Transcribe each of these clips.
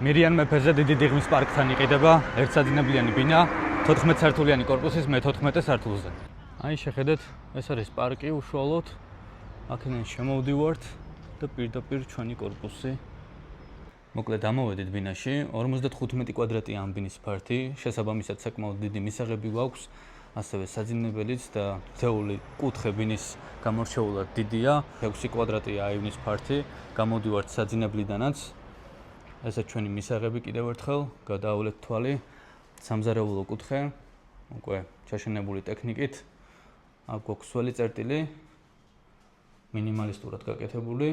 მირიან მეფეზე დიდი დიღმის პარკთან იყიდება ერთსაძინებლიანი ბინა 14 სართულიანი კორპუსის მე-14 სართულზე. აი შეხედეთ, ეს არის პარკი უშუალოდ. აქედან შემოვდივართ და პირდაპირ ჩვენი კორპუსი. მოკლედ ამოვედით ბინაში, 55 კვადრატია ამ ბინის ფართი, შესაბამისად საკმაოდ დიდი მისაღები გვაქვს, ასევე საძინებელიც და თეული კუთხე ბინის გამორჩეულად დიდია, 6 კვადრატია აივნის ფართი, გამოდივართ საძინებლიდანაც. ესე ჩვენი მისაღები კიდევ ერთხელ, გადაავლეთ თვალი, სამზარეულო კუთხე, უკვე ჩაშენებული ტექნიკით. აქ გვაქვს სველი წერტილი, მინიმალისტურად გაკეთებული.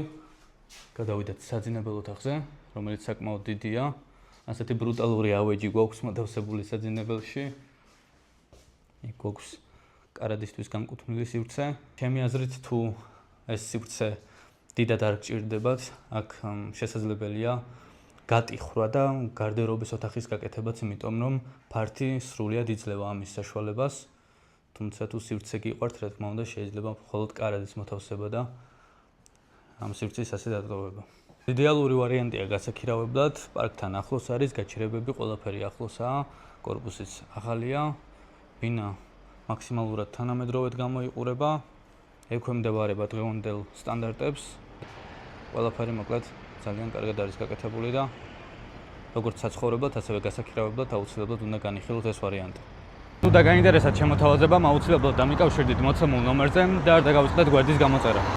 გადავიდეთ საძინებელ ოთახზე, რომელიც საკმაოდ დიდია. ასეთი ბრუტალური ავეჯი გვაქვს მოთავსებული საძინებელში. იქ გვაქვს კარადისთვის განკუთვნილი სივრცე. ჩემი აზრით, თუ ეს სივრცე დიდად არ გჭირდებათ, აქ შესაძლებელია გატიხრვა და გარდერობის ოთახის გაკეთებაც, იმიტომ რომ ფართი სრულიად იძლევა ამის საშუალებას. თუმცა თუ სივრცე გიყვართ, რა თქმა უნდა, შეიძლება მხოლოდ კარადის მოთავსება და ამ სივრცის ასე დატოვება. იდეალური ვარიანტია გასაქირავებლად, პარკთან ახლოს არის, გაჩერებები ყველაფერი ახლოსაა, კორპუსიც ახალია, ბინა მაქსიმალურად თანამედროვედ გამოიყურება, ექვემდებარება დღევანდელ სტანდარტებს. ყველაფერი მოკლედ ძალიან კარგად არის გაკეთებული და როგორც საცხოვრებლად, ასევე გასაქირავებლად აუცილებლად უნდა განიხილოთ ეს ვარიანტი. თუ დაგაინტერესათ შემოთავაზებამ, აუცილებლად დამიკავშირდით მოცემულ ნომერზე და არ დაგავიწყდეთ გვერდის გამოწერა.